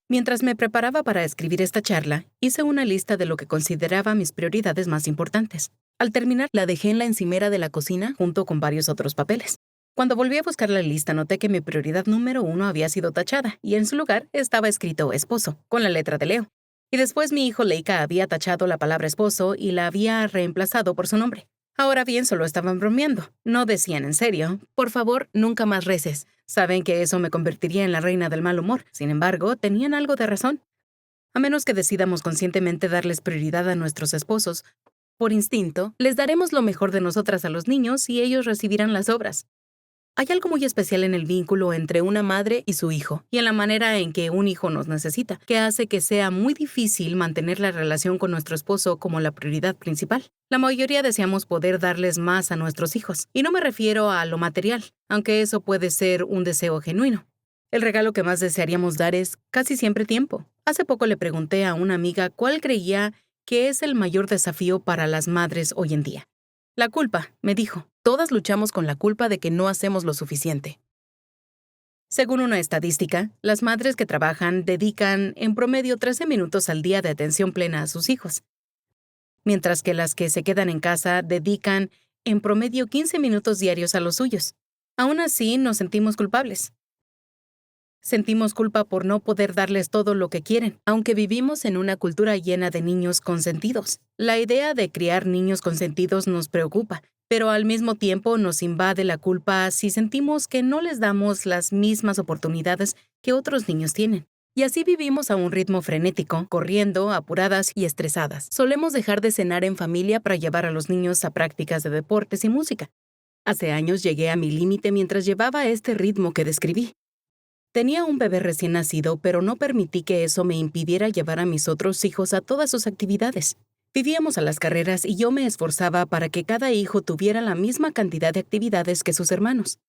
Mientras me preparaba para escribir esta charla, hice una lista de lo que consideraba mis prioridades más importantes. Al terminar, la dejé en la encimera de la cocina junto con varios otros papeles. Cuando volví a buscar la lista, noté que mi prioridad número 1 había sido tachada, y en su lugar estaba escrito esposo, con la letra de Leo. Y después mi hijo Leica había tachado la palabra esposo y la había reemplazado por su nombre. Ahora bien, solo estaban bromeando. No decían en serio: por favor, nunca más reces. Saben que eso me convertiría en la reina del mal humor. Sin embargo, tenían algo de razón. A menos que decidamos conscientemente darles prioridad a nuestros esposos, por instinto, les daremos lo mejor de nosotras a los niños y ellos recibirán las obras. Hay algo muy especial en el vínculo entre una madre y su hijo, y en la manera en que un hijo nos necesita, que hace que sea muy difícil mantener la relación con nuestro esposo como la prioridad principal. La mayoría deseamos poder darles más a nuestros hijos, y no me refiero a lo material, aunque eso puede ser un deseo genuino. El regalo que más desearíamos dar es casi siempre tiempo. Hace poco le pregunté a una amiga cuál creía que es el mayor desafío para las madres hoy en día. La culpa, me dijo. Todas luchamos con la culpa de que no hacemos lo suficiente. Según una estadística, las madres que trabajan dedican en promedio 13 minutos al día de atención plena a sus hijos, mientras que las que se quedan en casa dedican en promedio 15 minutos diarios a los suyos. Aún así, nos sentimos culpables. Sentimos culpa por no poder darles todo lo que quieren, aunque vivimos en una cultura llena de niños consentidos. La idea de criar niños consentidos nos preocupa, pero al mismo tiempo nos invade la culpa si sentimos que no les damos las mismas oportunidades que otros niños tienen. Y así vivimos a un ritmo frenético, corriendo, apuradas y estresadas. Solemos dejar de cenar en familia para llevar a los niños a prácticas de deportes y música. Hace años llegué a mi límite mientras llevaba este ritmo que describí. Tenía un bebé recién nacido, pero no permití que eso me impidiera llevar a mis otros hijos a todas sus actividades. Vivíamos a las carreras y yo me esforzaba para que cada hijo tuviera la misma cantidad de actividades que sus hermanos.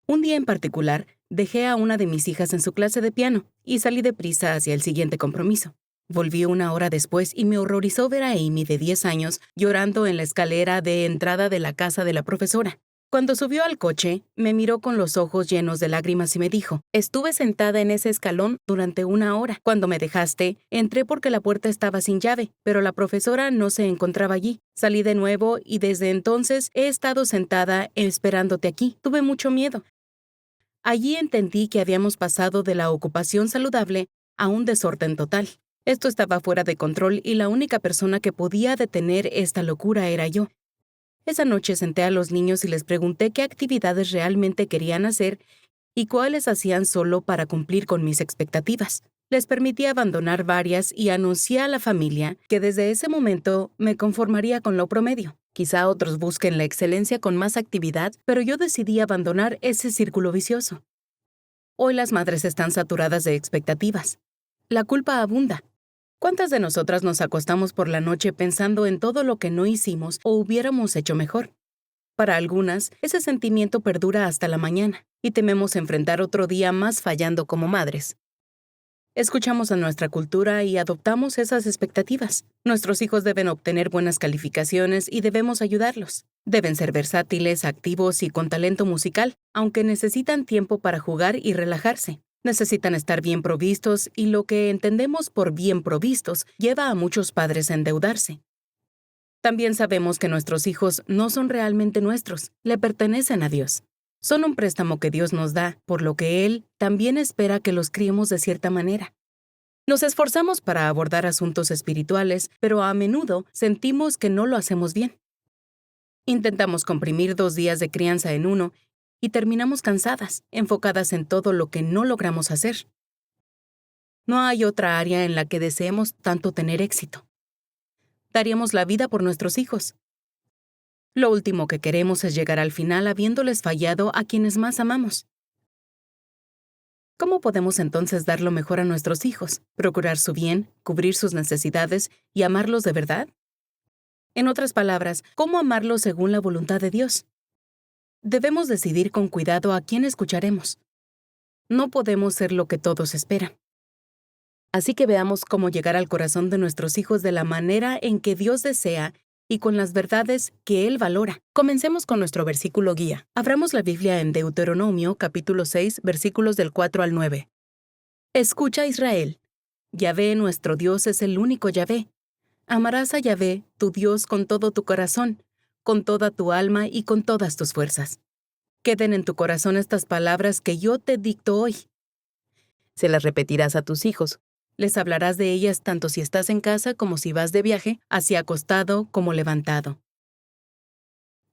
Un día en particular, dejé a una de mis hijas en su clase de piano y salí deprisa hacia el siguiente compromiso. Volví una hora después y me horrorizó ver a Amy de 10 años llorando en la escalera de entrada de la casa de la profesora. Cuando subió al coche, me miró con los ojos llenos de lágrimas y me dijo: estuve sentada en ese escalón durante 1 hora. Cuando me dejaste, entré porque la puerta estaba sin llave, pero la profesora no se encontraba allí. Salí de nuevo y desde entonces he estado sentada esperándote aquí. Tuve mucho miedo. Allí entendí que habíamos pasado de la ocupación saludable a un desorden total. Esto estaba fuera de control y la única persona que podía detener esta locura era yo. Esa noche senté a los niños y les pregunté qué actividades realmente querían hacer y cuáles hacían solo para cumplir con mis expectativas. Les permití abandonar varias y anuncié a la familia que desde ese momento me conformaría con lo promedio. Quizá otros busquen la excelencia con más actividad, pero yo decidí abandonar ese círculo vicioso. Hoy las madres están saturadas de expectativas. La culpa abunda. ¿Cuántas de nosotras nos acostamos por la noche pensando en todo lo que no hicimos o hubiéramos hecho mejor? Para algunas, ese sentimiento perdura hasta la mañana y tememos enfrentar otro día más fallando como madres. Escuchamos a nuestra cultura y adoptamos esas expectativas. Nuestros hijos deben obtener buenas calificaciones y debemos ayudarlos. Deben ser versátiles, activos y con talento musical, aunque necesitan tiempo para jugar y relajarse. Necesitan estar bien provistos y lo que entendemos por bien provistos lleva a muchos padres a endeudarse. También sabemos que nuestros hijos no son realmente nuestros, le pertenecen a Dios. Son un préstamo que Dios nos da, por lo que Él también espera que los criemos de cierta manera. Nos esforzamos para abordar asuntos espirituales, pero a menudo sentimos que no lo hacemos bien. Intentamos comprimir 2 días de crianza en uno y terminamos cansadas, enfocadas en todo lo que no logramos hacer. No hay otra área en la que deseemos tanto tener éxito. Daríamos la vida por nuestros hijos. Lo último que queremos es llegar al final habiéndoles fallado a quienes más amamos. ¿Cómo podemos entonces dar lo mejor a nuestros hijos, procurar su bien, cubrir sus necesidades y amarlos de verdad? En otras palabras, ¿cómo amarlos según la voluntad de Dios? Debemos decidir con cuidado a quién escucharemos. No podemos ser lo que todos esperan. Así que veamos cómo llegar al corazón de nuestros hijos de la manera en que Dios desea y con las verdades que Él valora. Comencemos con nuestro versículo guía. Abramos la Biblia en Deuteronomio, capítulo 6, versículos del 4 al 9. Escucha, Israel. Yahvé, nuestro Dios, es el único Yahvé. Amarás a Yahvé, tu Dios, con todo tu corazón, con toda tu alma y con todas tus fuerzas. Queden en tu corazón estas palabras que yo te dicto hoy. Se las repetirás a tus hijos. Les hablarás de ellas tanto si estás en casa como si vas de viaje, así acostado como levantado.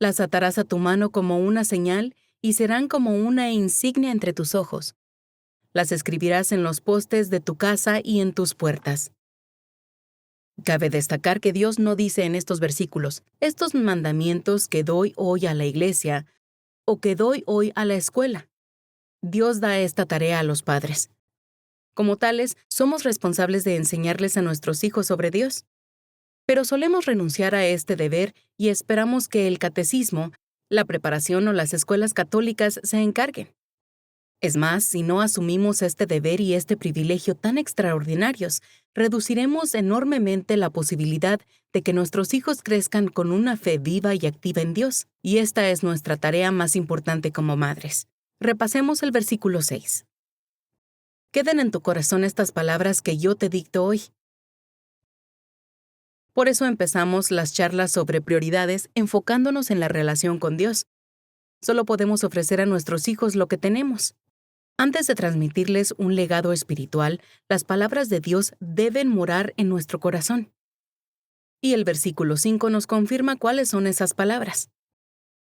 Las atarás a tu mano como una señal y serán como una insignia entre tus ojos. Las escribirás en los postes de tu casa y en tus puertas. Cabe destacar que Dios no dice en estos versículos, estos mandamientos que doy hoy a la iglesia o que doy hoy a la escuela. Dios da esta tarea a los padres. Como tales, somos responsables de enseñarles a nuestros hijos sobre Dios. Pero solemos renunciar a este deber y esperamos que el catecismo, la preparación o las escuelas católicas se encarguen. Es más, si no asumimos este deber y este privilegio tan extraordinarios, reduciremos enormemente la posibilidad de que nuestros hijos crezcan con una fe viva y activa en Dios, y esta es nuestra tarea más importante como madres. Repasemos el versículo 6. Queden en tu corazón estas palabras que yo te dicto hoy. Por eso empezamos las charlas sobre prioridades enfocándonos en la relación con Dios. Solo podemos ofrecer a nuestros hijos lo que tenemos. Antes de transmitirles un legado espiritual, las palabras de Dios deben morar en nuestro corazón. Y el versículo 5 nos confirma cuáles son esas palabras.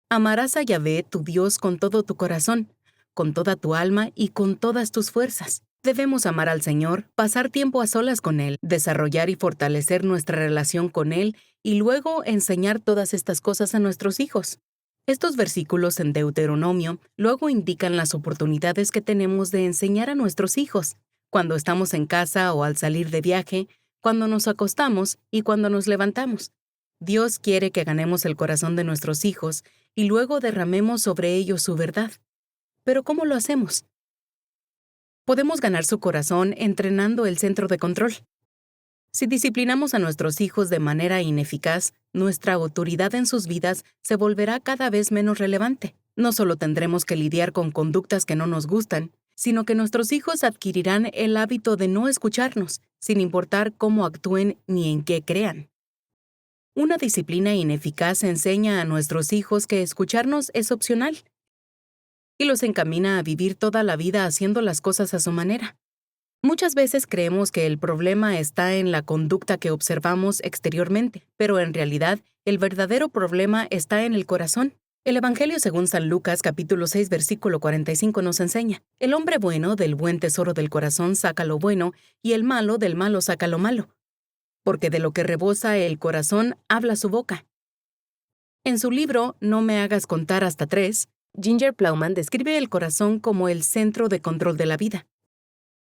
Amarás a Yahvé, tu Dios, con todo tu corazón, con toda tu alma y con todas tus fuerzas. Debemos amar al Señor, pasar tiempo a solas con Él, desarrollar y fortalecer nuestra relación con Él y luego enseñar todas estas cosas a nuestros hijos. Estos versículos en Deuteronomio luego indican las oportunidades que tenemos de enseñar a nuestros hijos, cuando estamos en casa o al salir de viaje, cuando nos acostamos y cuando nos levantamos. Dios quiere que ganemos el corazón de nuestros hijos y luego derramemos sobre ellos su verdad. ¿Pero cómo lo hacemos? Podemos ganar su corazón entrenando el centro de control. Si disciplinamos a nuestros hijos de manera ineficaz, nuestra autoridad en sus vidas se volverá cada vez menos relevante. No solo tendremos que lidiar con conductas que no nos gustan, sino que nuestros hijos adquirirán el hábito de no escucharnos, sin importar cómo actúen ni en qué crean. Una disciplina ineficaz enseña a nuestros hijos que escucharnos es opcional y los encamina a vivir toda la vida haciendo las cosas a su manera. Muchas veces creemos que el problema está en la conducta que observamos exteriormente, pero en realidad el verdadero problema está en el corazón. El Evangelio según San Lucas, capítulo 6, versículo 45 nos enseña: el hombre bueno del buen tesoro del corazón saca lo bueno, y el malo del malo saca lo malo, porque de lo que rebosa el corazón habla su boca. En su libro No me hagas contar hasta 3, Ginger Plowman describe el corazón como el centro de control de la vida.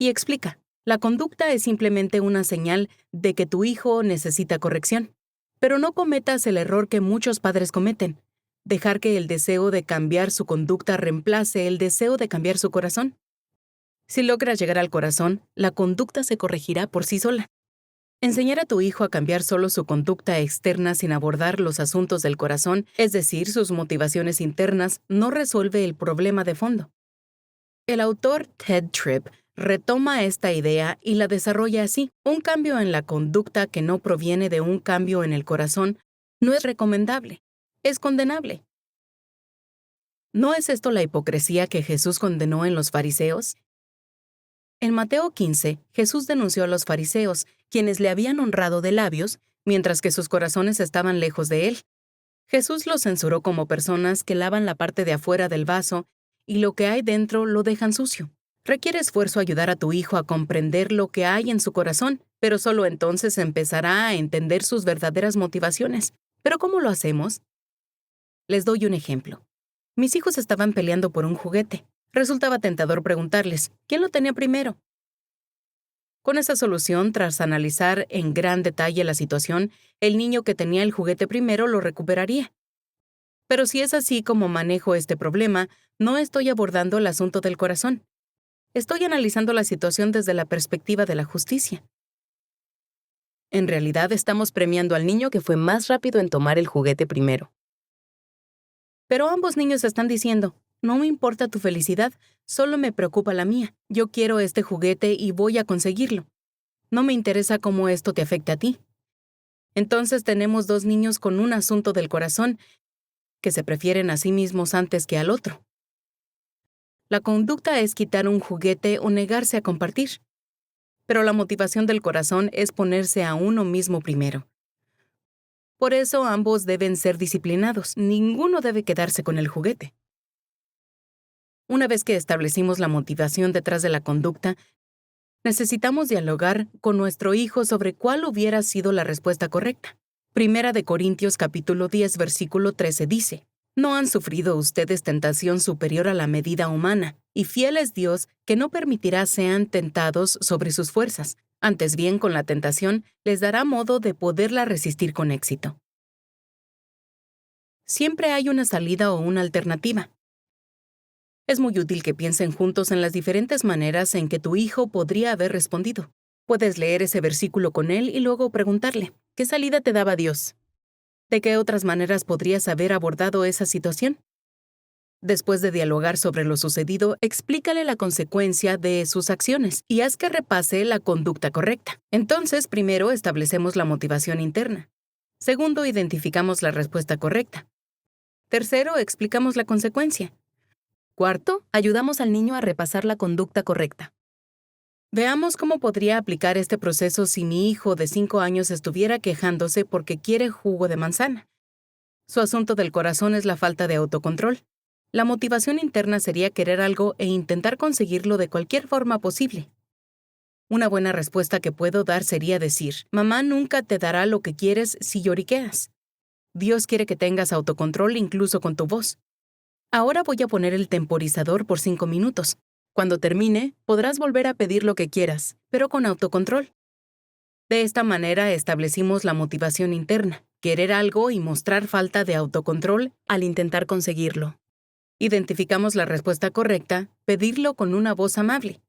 Y explica, la conducta es simplemente una señal de que tu hijo necesita corrección. Pero no cometas el error que muchos padres cometen, dejar que el deseo de cambiar su conducta reemplace el deseo de cambiar su corazón. Si logras llegar al corazón, la conducta se corregirá por sí sola. Enseñar a tu hijo a cambiar solo su conducta externa sin abordar los asuntos del corazón, es decir, sus motivaciones internas, no resuelve el problema de fondo. El autor Ted Tripp retoma esta idea y la desarrolla así: un cambio en la conducta que no proviene de un cambio en el corazón no es recomendable, es condenable. ¿No es esto la hipocresía que Jesús condenó en los fariseos? En Mateo 15, Jesús denunció a los fariseos, quienes le habían honrado de labios, mientras que sus corazones estaban lejos de él. Jesús los censuró como personas que lavan la parte de afuera del vaso y lo que hay dentro lo dejan sucio. Requiere esfuerzo ayudar a tu hijo a comprender lo que hay en su corazón, pero solo entonces empezará a entender sus verdaderas motivaciones. ¿Pero cómo lo hacemos? Les doy un ejemplo. Mis hijos estaban peleando por un juguete. Resultaba tentador preguntarles, ¿quién lo tenía primero? Con esa solución, tras analizar en gran detalle la situación, el niño que tenía el juguete primero lo recuperaría. Pero si es así como manejo este problema, no estoy abordando el asunto del corazón. Estoy analizando la situación desde la perspectiva de la justicia. En realidad, estamos premiando al niño que fue más rápido en tomar el juguete primero. Pero ambos niños están diciendo, no me importa tu felicidad, solo me preocupa la mía. Yo quiero este juguete y voy a conseguirlo. No me interesa cómo esto te afecta a ti. Entonces tenemos dos niños con un asunto del corazón que se prefieren a sí mismos antes que al otro. La conducta es quitar un juguete o negarse a compartir. Pero la motivación del corazón es ponerse a uno mismo primero. Por eso ambos deben ser disciplinados. Ninguno debe quedarse con el juguete. Una vez que establecimos la motivación detrás de la conducta, necesitamos dialogar con nuestro hijo sobre cuál hubiera sido la respuesta correcta. Primera de Corintios capítulo 10, versículo 13 dice: ¿No han sufrido ustedes tentación superior a la medida humana? Y fiel es Dios, que no permitirá sean tentados sobre sus fuerzas. Antes bien, con la tentación, les dará modo de poderla resistir con éxito. Siempre hay una salida o una alternativa. Es muy útil que piensen juntos en las diferentes maneras en que tu hijo podría haber respondido. Puedes leer ese versículo con él y luego preguntarle: ¿qué salida te daba Dios? ¿De qué otras maneras podrías haber abordado esa situación? Después de dialogar sobre lo sucedido, explícale la consecuencia de sus acciones y haz que repase la conducta correcta. Entonces, primero establecemos la motivación interna. Segundo, identificamos la respuesta correcta. Tercero, explicamos la consecuencia. Cuarto, ayudamos al niño a repasar la conducta correcta. Veamos cómo podría aplicar este proceso si mi hijo de 5 años estuviera quejándose porque quiere jugo de manzana. Su asunto del corazón es la falta de autocontrol. La motivación interna sería querer algo e intentar conseguirlo de cualquier forma posible. Una buena respuesta que puedo dar sería decir: mamá nunca te dará lo que quieres si lloriqueas. Dios quiere que tengas autocontrol incluso con tu voz. Ahora voy a poner el temporizador por 5 minutos. Cuando termine, podrás volver a pedir lo que quieras, pero con autocontrol. De esta manera establecimos la motivación interna, querer algo y mostrar falta de autocontrol al intentar conseguirlo. Identificamos la respuesta correcta, pedirlo con una voz amable.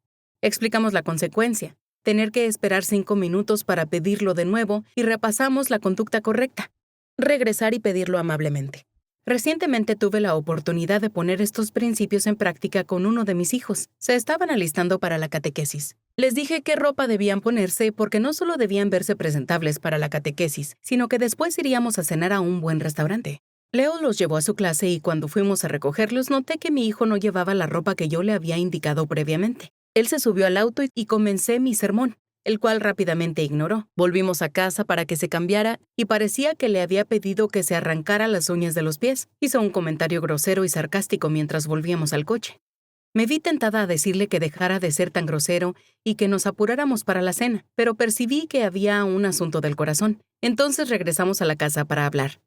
Explicamos la consecuencia, tener que esperar 5 minutos para pedirlo de nuevo, y repasamos la conducta correcta, regresar y pedirlo amablemente. Recientemente tuve la oportunidad de poner estos principios en práctica con uno de mis hijos. Se estaban alistando para la catequesis. Les dije qué ropa debían ponerse porque no solo debían verse presentables para la catequesis, sino que después iríamos a cenar a un buen restaurante. Leo los llevó a su clase y cuando fuimos a recogerlos noté que mi hijo no llevaba la ropa que yo le había indicado previamente. Él se subió al auto y comencé mi sermón, el cual rápidamente ignoró. Volvimos a casa para que se cambiara y parecía que le había pedido que se arrancara las uñas de los pies. Hizo un comentario grosero y sarcástico mientras volvíamos al coche. Me vi tentada a decirle que dejara de ser tan grosero y que nos apuráramos para la cena, pero percibí que había un asunto del corazón. Entonces regresamos a la casa para hablar.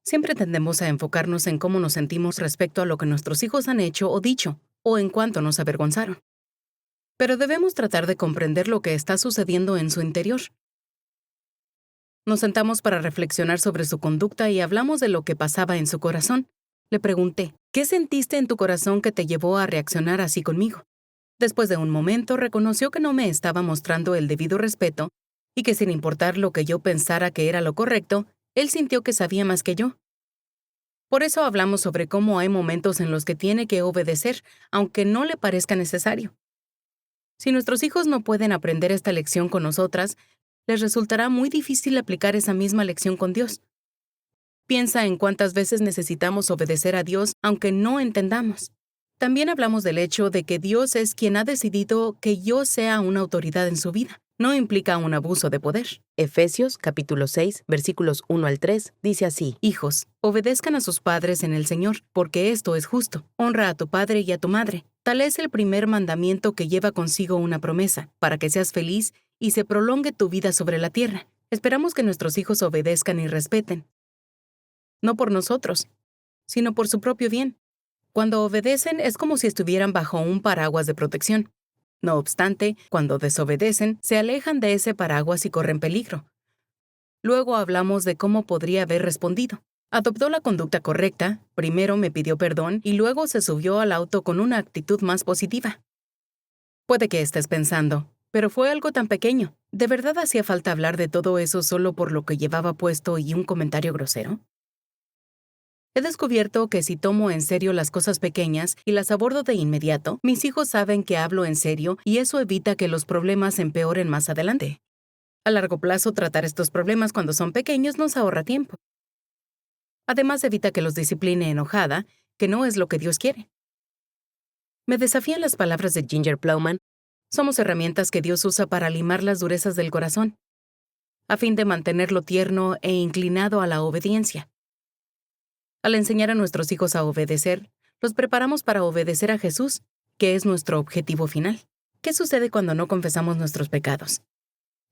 Siempre tendemos a enfocarnos en cómo nos sentimos respecto a lo que nuestros hijos han hecho o dicho, o en cuánto nos avergonzaron. Pero debemos tratar de comprender lo que está sucediendo en su interior. Nos sentamos para reflexionar sobre su conducta y hablamos de lo que pasaba en su corazón. Le pregunté: ¿qué sentiste en tu corazón que te llevó a reaccionar así conmigo? Después de un momento, reconoció que no me estaba mostrando el debido respeto y que sin importar lo que yo pensara que era lo correcto, él sintió que sabía más que yo. Por eso hablamos sobre cómo hay momentos en los que tiene que obedecer, aunque no le parezca necesario. Si nuestros hijos no pueden aprender esta lección con nosotras, les resultará muy difícil aplicar esa misma lección con Dios. Piensa en cuántas veces necesitamos obedecer a Dios aunque no entendamos. También hablamos del hecho de que Dios es quien ha decidido que yo sea una autoridad en su vida. No implica un abuso de poder. Efesios capítulo 6, versículos 1 al 3, dice así: Hijos, obedezcan a sus padres en el Señor, porque esto es justo. Honra a tu padre y a tu madre. Tal es el primer mandamiento que lleva consigo una promesa, para que seas feliz y se prolongue tu vida sobre la tierra. Esperamos que nuestros hijos obedezcan y respeten. No por nosotros, sino por su propio bien. Cuando obedecen es como si estuvieran bajo un paraguas de protección. No obstante, cuando desobedecen, se alejan de ese paraguas y corren peligro. Luego hablamos de cómo podría haber respondido. Adoptó la conducta correcta, primero me pidió perdón y luego se subió al auto con una actitud más positiva. Puede que estés pensando, pero fue algo tan pequeño. ¿De verdad hacía falta hablar de todo eso solo por lo que llevaba puesto y un comentario grosero? He descubierto que si tomo en serio las cosas pequeñas y las abordo de inmediato, mis hijos saben que hablo en serio y eso evita que los problemas empeoren más adelante. A largo plazo, tratar estos problemas cuando son pequeños nos ahorra tiempo. Además, evita que los discipline enojada, que no es lo que Dios quiere. Me desafían las palabras de Ginger Plowman. Somos herramientas que Dios usa para limar las durezas del corazón, a fin de mantenerlo tierno e inclinado a la obediencia. Al enseñar a nuestros hijos a obedecer, los preparamos para obedecer a Jesús, que es nuestro objetivo final. ¿Qué sucede cuando no confesamos nuestros pecados?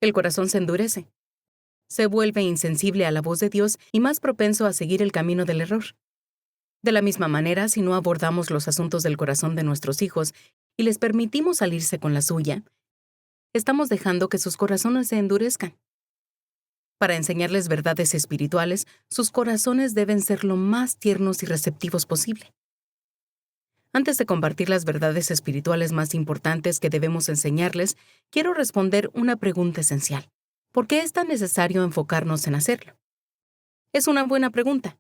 El corazón se endurece. Se vuelve insensible a la voz de Dios y más propenso a seguir el camino del error. De la misma manera, si no abordamos los asuntos del corazón de nuestros hijos y les permitimos salirse con la suya, estamos dejando que sus corazones se endurezcan. Para enseñarles verdades espirituales, sus corazones deben ser lo más tiernos y receptivos posible. Antes de compartir las verdades espirituales más importantes que debemos enseñarles, quiero responder una pregunta esencial. ¿Por qué es tan necesario enfocarnos en hacerlo? Es una buena pregunta.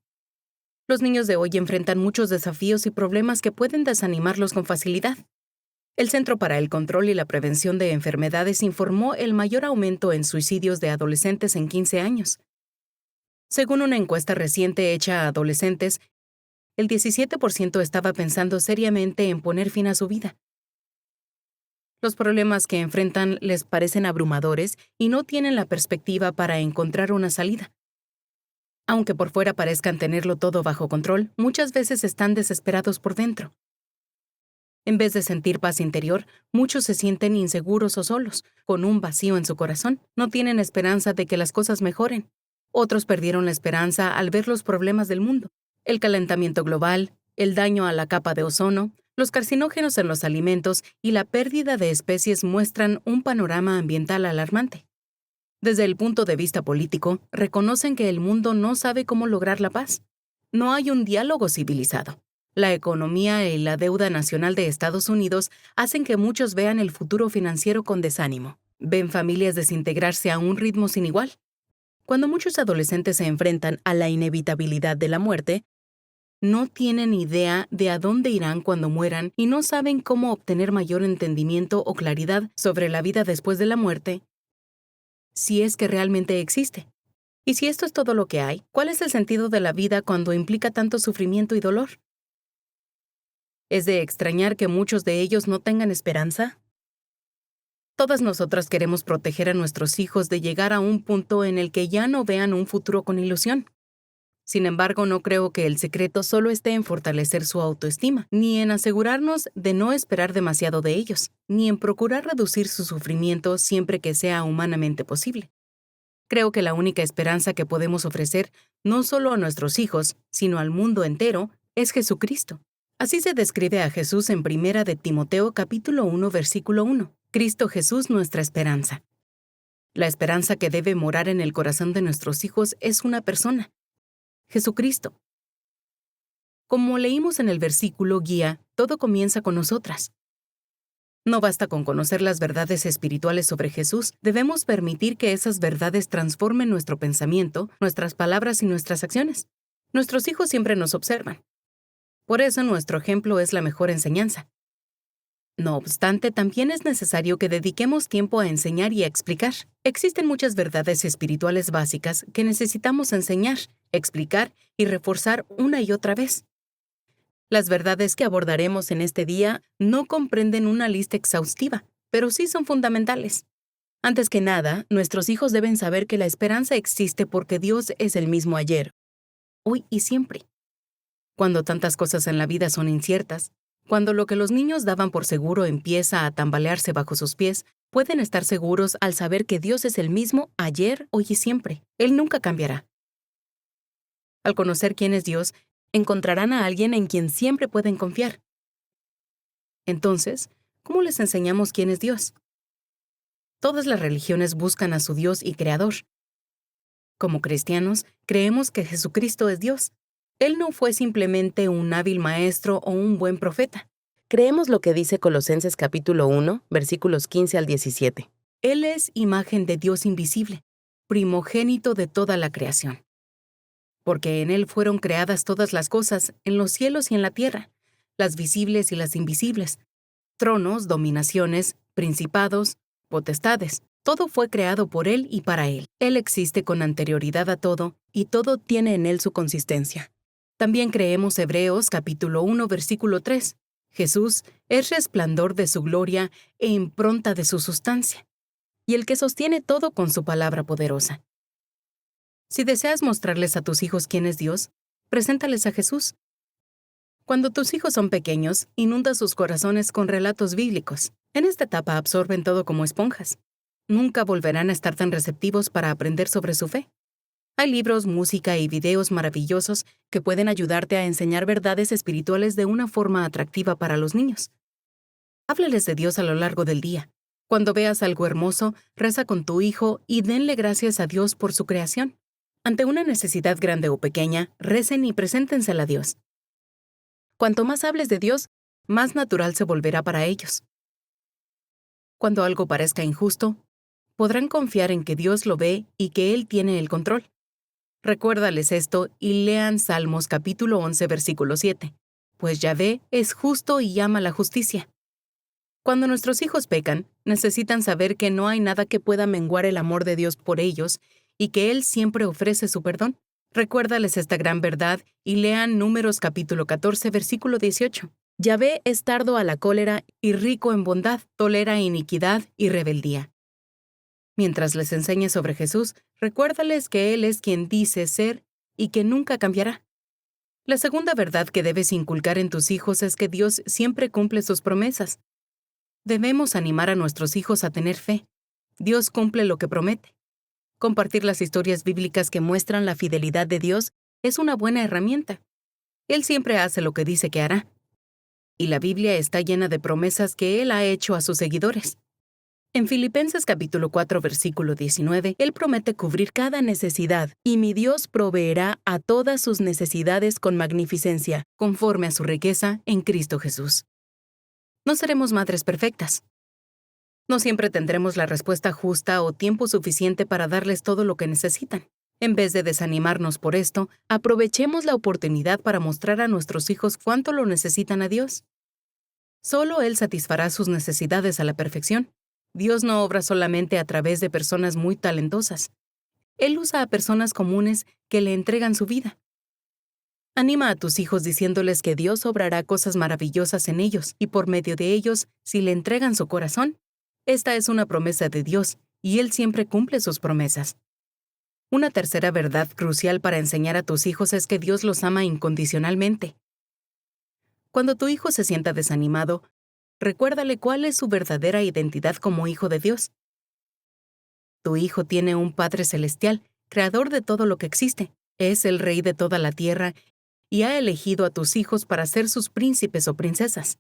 Los niños de hoy enfrentan muchos desafíos y problemas que pueden desanimarlos con facilidad. El Centro para el Control y la Prevención de Enfermedades informó el mayor aumento en suicidios de adolescentes en 15 años. Según una encuesta reciente hecha a adolescentes, el 17% estaba pensando seriamente en poner fin a su vida. Los problemas que enfrentan les parecen abrumadores y no tienen la perspectiva para encontrar una salida. Aunque por fuera parezcan tenerlo todo bajo control, muchas veces están desesperados por dentro. En vez de sentir paz interior, muchos se sienten inseguros o solos, con un vacío en su corazón. No tienen esperanza de que las cosas mejoren. Otros perdieron la esperanza al ver los problemas del mundo. El calentamiento global, el daño a la capa de ozono, los carcinógenos en los alimentos y la pérdida de especies muestran un panorama ambiental alarmante. Desde el punto de vista político, reconocen que el mundo no sabe cómo lograr la paz. No hay un diálogo civilizado. La economía y la deuda nacional de Estados Unidos hacen que muchos vean el futuro financiero con desánimo. Ven familias desintegrarse a un ritmo sin igual. Cuando muchos adolescentes se enfrentan a la inevitabilidad de la muerte, no tienen idea de a dónde irán cuando mueran y no saben cómo obtener mayor entendimiento o claridad sobre la vida después de la muerte, si es que realmente existe. Y si esto es todo lo que hay, ¿cuál es el sentido de la vida cuando implica tanto sufrimiento y dolor? ¿Es de extrañar que muchos de ellos no tengan esperanza? Todas nosotras queremos proteger a nuestros hijos de llegar a un punto en el que ya no vean un futuro con ilusión. Sin embargo, no creo que el secreto solo esté en fortalecer su autoestima, ni en asegurarnos de no esperar demasiado de ellos, ni en procurar reducir su sufrimiento siempre que sea humanamente posible. Creo que la única esperanza que podemos ofrecer, no solo a nuestros hijos, sino al mundo entero, es Jesucristo. Así se describe a Jesús en 1 de Timoteo capítulo 1, versículo 1. Cristo Jesús, nuestra esperanza. La esperanza que debe morar en el corazón de nuestros hijos es una persona, Jesucristo. Como leímos en el versículo guía, todo comienza con nosotras. No basta con conocer las verdades espirituales sobre Jesús, debemos permitir que esas verdades transformen nuestro pensamiento, nuestras palabras y nuestras acciones. Nuestros hijos siempre nos observan. Por eso nuestro ejemplo es la mejor enseñanza. No obstante, también es necesario que dediquemos tiempo a enseñar y a explicar. Existen muchas verdades espirituales básicas que necesitamos enseñar, explicar y reforzar una y otra vez. Las verdades que abordaremos en este día no comprenden una lista exhaustiva, pero sí son fundamentales. Antes que nada, nuestros hijos deben saber que la esperanza existe porque Dios es el mismo ayer, hoy y siempre. Cuando tantas cosas en la vida son inciertas, cuando lo que los niños daban por seguro empieza a tambalearse bajo sus pies, pueden estar seguros al saber que Dios es el mismo ayer, hoy y siempre. Él nunca cambiará. Al conocer quién es Dios, encontrarán a alguien en quien siempre pueden confiar. Entonces, ¿cómo les enseñamos quién es Dios? Todas las religiones buscan a su Dios y Creador. Como cristianos, creemos que Jesucristo es Dios. Él no fue simplemente un hábil maestro o un buen profeta. Creemos lo que dice Colosenses capítulo 1, versículos 15 al 17. Él es imagen de Dios invisible, primogénito de toda la creación. porque en Él fueron creadas todas las cosas, en los cielos y en la tierra, las visibles y las invisibles, tronos, dominaciones, principados, potestades. Todo fue creado por Él y para Él. Él existe con anterioridad a todo, y todo tiene en Él su consistencia. También creemos Hebreos capítulo 1, versículo 3. Jesús es resplandor de su gloria e impronta de su sustancia, y el que sostiene todo con su palabra poderosa. Si deseas mostrarles a tus hijos quién es Dios, preséntales a Jesús. Cuando tus hijos son pequeños, inunda sus corazones con relatos bíblicos. En esta etapa absorben todo como esponjas. Nunca volverán a estar tan receptivos para aprender sobre su fe. Hay libros, música y videos maravillosos que pueden ayudarte a enseñar verdades espirituales de una forma atractiva para los niños. Háblales de Dios a lo largo del día. Cuando veas algo hermoso, reza con tu hijo y denle gracias a Dios por su creación. Ante una necesidad grande o pequeña, recen y preséntensela a Dios. Cuanto más hables de Dios, más natural se volverá para ellos. Cuando algo parezca injusto, podrán confiar en que Dios lo ve y que Él tiene el control. Recuérdales esto y lean Salmos capítulo 11, versículo 7. Pues Yahvé es justo y ama la justicia. Cuando nuestros hijos pecan, necesitan saber que no hay nada que pueda menguar el amor de Dios por ellos y que Él siempre ofrece su perdón. Recuérdales esta gran verdad y lean Números capítulo 14, versículo 18. Yahvé es tardo a la cólera y rico en bondad, tolera iniquidad y rebeldía. Mientras les enseñes sobre Jesús, recuérdales que Él es quien dice ser y que nunca cambiará. La segunda verdad que debes inculcar en tus hijos es que Dios siempre cumple sus promesas. Debemos animar a nuestros hijos a tener fe. Dios cumple lo que promete. Compartir las historias bíblicas que muestran la fidelidad de Dios es una buena herramienta. Él siempre hace lo que dice que hará. Y la Biblia está llena de promesas que Él ha hecho a sus seguidores. En Filipenses capítulo 4, versículo 19, Él promete cubrir cada necesidad, y mi Dios proveerá a todas sus necesidades con magnificencia, conforme a su riqueza en Cristo Jesús. No seremos madres perfectas. No siempre tendremos la respuesta justa o tiempo suficiente para darles todo lo que necesitan. En vez de desanimarnos por esto, aprovechemos la oportunidad para mostrar a nuestros hijos cuánto lo necesitan a Dios. Solo Él satisfará sus necesidades a la perfección. Dios no obra solamente a través de personas muy talentosas. Él usa a personas comunes que le entregan su vida. Anima a tus hijos diciéndoles que Dios obrará cosas maravillosas en ellos y por medio de ellos, si le entregan su corazón. Esta es una promesa de Dios, y Él siempre cumple sus promesas. Una tercera verdad crucial para enseñar a tus hijos es que Dios los ama incondicionalmente. Cuando tu hijo se sienta desanimado, recuérdale cuál es su verdadera identidad como hijo de Dios. Tu hijo tiene un Padre Celestial, creador de todo lo que existe. Es el Rey de toda la tierra y ha elegido a tus hijos para ser sus príncipes o princesas.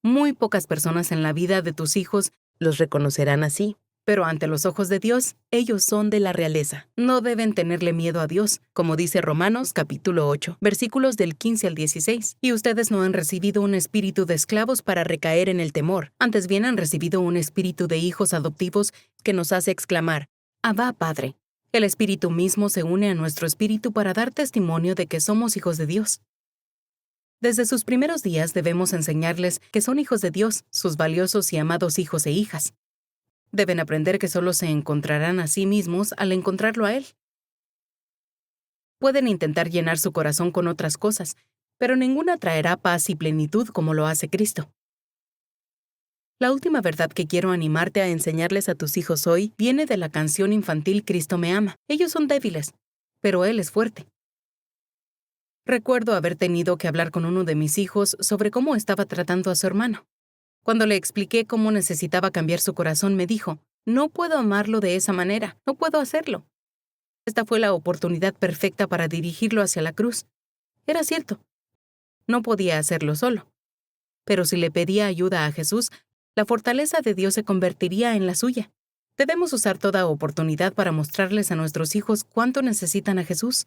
Muy pocas personas en la vida de tus hijos los reconocerán así, pero ante los ojos de Dios, ellos son de la realeza. No deben tenerle miedo a Dios, como dice Romanos capítulo 8, versículos del 15 al 16. Y ustedes no han recibido un espíritu de esclavos para recaer en el temor. Antes bien han recibido un espíritu de hijos adoptivos que nos hace exclamar, Abba, Padre. El Espíritu mismo se une a nuestro espíritu para dar testimonio de que somos hijos de Dios. Desde sus primeros días debemos enseñarles que son hijos de Dios, sus valiosos y amados hijos e hijas. Deben aprender que solo se encontrarán a sí mismos al encontrarlo a Él. Pueden intentar llenar su corazón con otras cosas, pero ninguna traerá paz y plenitud como lo hace Cristo. La última verdad que quiero animarte a enseñarles a tus hijos hoy viene de la canción infantil Cristo me ama. Ellos son débiles, pero Él es fuerte. Recuerdo haber tenido que hablar con uno de mis hijos sobre cómo estaba tratando a su hermano. Cuando le expliqué cómo necesitaba cambiar su corazón, me dijo, no puedo amarlo de esa manera, no puedo hacerlo. Esta fue la oportunidad perfecta para dirigirlo hacia la cruz. Era cierto, no podía hacerlo solo. Pero si le pedía ayuda a Jesús, la fortaleza de Dios se convertiría en la suya. Debemos usar toda oportunidad para mostrarles a nuestros hijos cuánto necesitan a Jesús.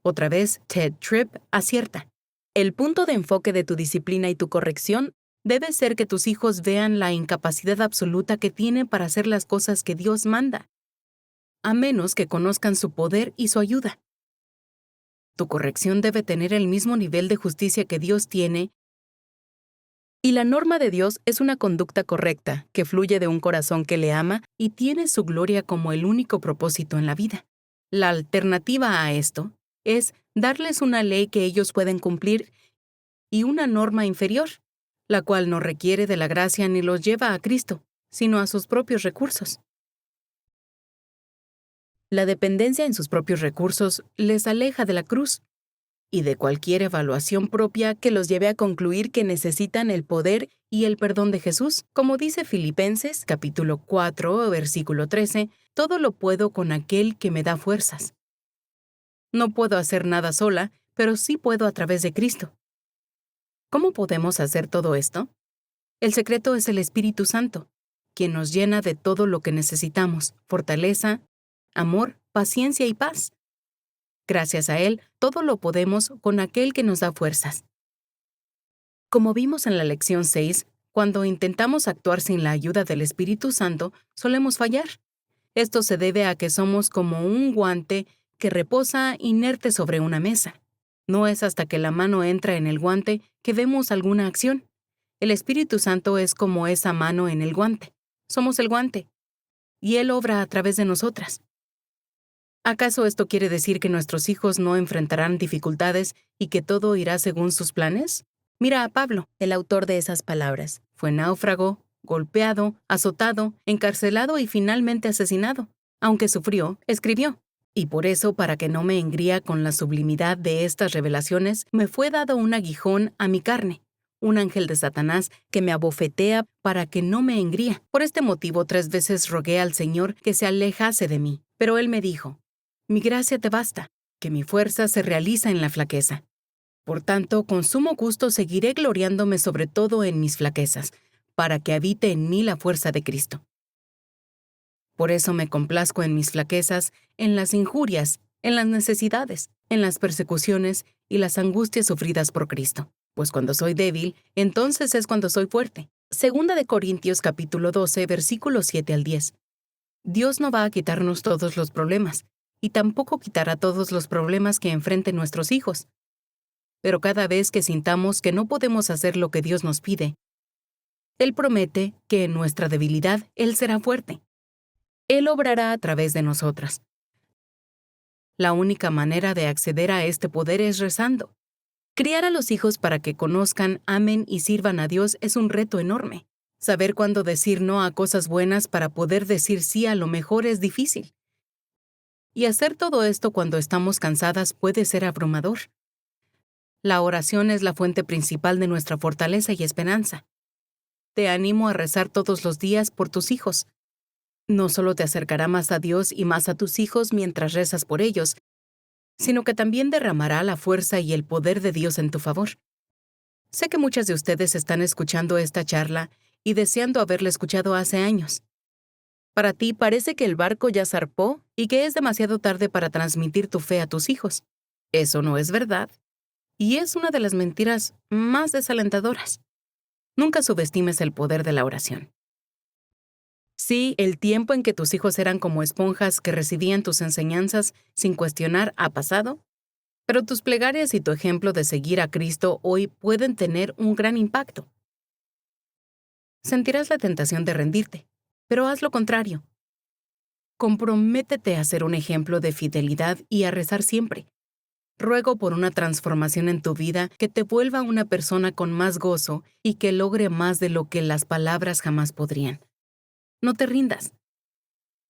Otra vez, Ted Tripp acierta. El punto de enfoque de tu disciplina y tu corrección debe ser que tus hijos vean la incapacidad absoluta que tienen para hacer las cosas que Dios manda, a menos que conozcan su poder y su ayuda. Tu corrección debe tener el mismo nivel de justicia que Dios tiene, y la norma de Dios es una conducta correcta, que fluye de un corazón que le ama y tiene su gloria como el único propósito en la vida. La alternativa a esto es darles una ley que ellos pueden cumplir y una norma inferior, la cual no requiere de la gracia ni los lleva a Cristo, sino a sus propios recursos. La dependencia en sus propios recursos les aleja de la cruz y de cualquier evaluación propia que los lleve a concluir que necesitan el poder y el perdón de Jesús. Como dice Filipenses, capítulo 4, versículo 13, todo lo puedo con aquel que me da fuerzas. No puedo hacer nada sola, pero sí puedo a través de Cristo. ¿Cómo podemos hacer todo esto? El secreto es el Espíritu Santo, quien nos llena de todo lo que necesitamos: fortaleza, amor, paciencia y paz. Gracias a Él, todo lo podemos con aquel que nos da fuerzas. Como vimos en la lección 6, cuando intentamos actuar sin la ayuda del Espíritu Santo, solemos fallar. Esto se debe a que somos como un guante que reposa inerte sobre una mesa. No es hasta que la mano entra en el guante que vemos alguna acción. El Espíritu Santo es como esa mano en el guante. Somos el guante, y Él obra a través de nosotras. ¿Acaso esto quiere decir que nuestros hijos no enfrentarán dificultades y que todo irá según sus planes? Mira a Pablo, el autor de esas palabras. Fue náufrago, golpeado, azotado, encarcelado y finalmente asesinado. Aunque sufrió, escribió. Y por eso, para que no me engría con la sublimidad de estas revelaciones, me fue dado un aguijón a mi carne, un ángel de Satanás que me abofetea para que no me engría. Por este motivo 3 veces rogué al Señor que se alejase de mí. Pero Él me dijo: mi gracia te basta, que mi fuerza se realiza en la flaqueza. Por tanto, con sumo gusto seguiré gloriándome sobre todo en mis flaquezas, para que habite en mí la fuerza de Cristo. Por eso me complazco en mis flaquezas, en las injurias, en las necesidades, en las persecuciones y las angustias sufridas por Cristo. Pues cuando soy débil, entonces es cuando soy fuerte. Segunda de Corintios capítulo 12, versículos 7 al 10. Dios no va a quitarnos todos los problemas, y tampoco quitará todos los problemas que enfrenten nuestros hijos. Pero cada vez que sintamos que no podemos hacer lo que Dios nos pide, Él promete que en nuestra debilidad Él será fuerte. Él obrará a través de nosotras. La única manera de acceder a este poder es rezando. Criar a los hijos para que conozcan, amen y sirvan a Dios es un reto enorme. Saber cuándo decir no a cosas buenas para poder decir sí a lo mejor es difícil. Y hacer todo esto cuando estamos cansadas puede ser abrumador. La oración es la fuente principal de nuestra fortaleza y esperanza. Te animo a rezar todos los días por tus hijos. No solo te acercará más a Dios y más a tus hijos mientras rezas por ellos, sino que también derramará la fuerza y el poder de Dios en tu favor. Sé que muchas de ustedes están escuchando esta charla y deseando haberla escuchado hace años. Para ti parece que el barco ya zarpó y que es demasiado tarde para transmitir tu fe a tus hijos. Eso no es verdad. Y es una de las mentiras más desalentadoras. Nunca subestimes el poder de la oración. Sí, el tiempo en que tus hijos eran como esponjas que recibían tus enseñanzas sin cuestionar ha pasado, pero tus plegarias y tu ejemplo de seguir a Cristo hoy pueden tener un gran impacto. Sentirás la tentación de rendirte, pero haz lo contrario. Comprométete a ser un ejemplo de fidelidad y a rezar siempre. Ruego por una transformación en tu vida que te vuelva una persona con más gozo y que logre más de lo que las palabras jamás podrían. No te rindas.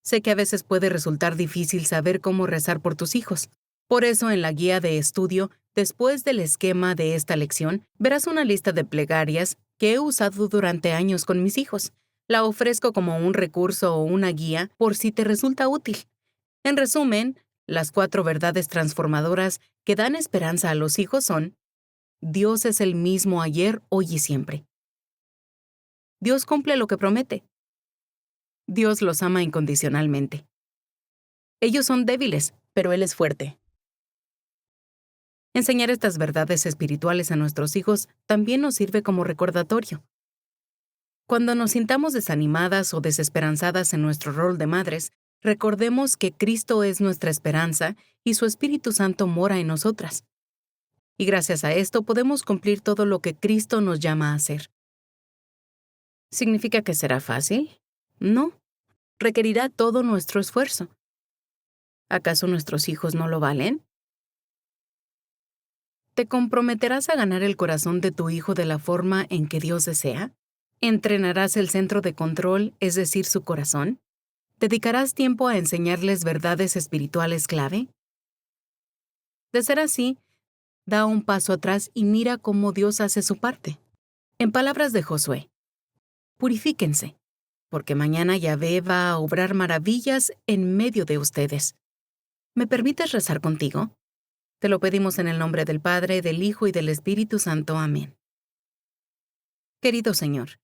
Sé que a veces puede resultar difícil saber cómo rezar por tus hijos. Por eso, en la guía de estudio, después del esquema de esta lección, verás una lista de plegarias que he usado durante años con mis hijos. La ofrezco como un recurso o una guía por si te resulta útil. En resumen, las 4 verdades transformadoras que dan esperanza a los hijos son: Dios es el mismo ayer, hoy y siempre. Dios cumple lo que promete. Dios los ama incondicionalmente. Ellos son débiles, pero Él es fuerte. Enseñar estas verdades espirituales a nuestros hijos también nos sirve como recordatorio. Cuando nos sintamos desanimadas o desesperanzadas en nuestro rol de madres, Recordemos que Cristo es nuestra esperanza y su Espíritu Santo mora en nosotras. Y gracias a esto podemos cumplir todo lo que Cristo nos llama a hacer. ¿Significa que será fácil? No. Requerirá todo nuestro esfuerzo. ¿Acaso nuestros hijos no lo valen? ¿Te comprometerás a ganar el corazón de tu hijo de la forma en que Dios desea? ¿Entrenarás el centro de control, es decir, su corazón? ¿Dedicarás tiempo a enseñarles verdades espirituales clave? De ser así, da un paso atrás y mira cómo Dios hace su parte. En palabras de Josué, purifíquense, porque mañana Yahvé va a obrar maravillas en medio de ustedes. ¿Me permites rezar contigo? Te lo pedimos en el nombre del Padre, del Hijo y del Espíritu Santo. Amén. Querido Señor,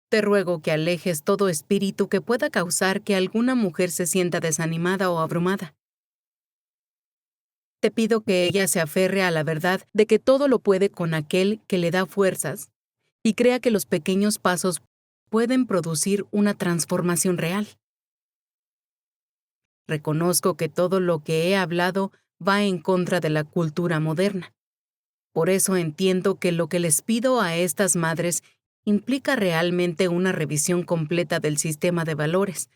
te ruego que alejes todo espíritu que pueda causar que alguna mujer se sienta desanimada o abrumada. Te pido que ella se aferre a la verdad de que todo lo puede con aquel que le da fuerzas y crea que los pequeños pasos pueden producir una transformación real. Reconozco que todo lo que he hablado va en contra de la cultura moderna. Por eso entiendo que lo que les pido a estas madres implica realmente una revisión completa del sistema de valores,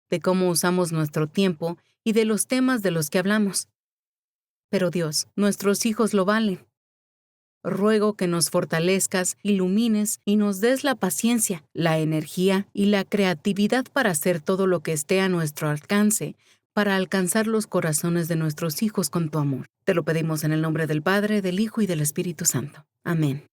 de cómo usamos nuestro tiempo y de los temas de los que hablamos. Pero Dios, nuestros hijos lo valen. Ruego que nos fortalezcas, ilumines y nos des la paciencia, la energía y la creatividad para hacer todo lo que esté a nuestro alcance, para alcanzar los corazones de nuestros hijos con tu amor. Te lo pedimos en el nombre del Padre, del Hijo y del Espíritu Santo. Amén.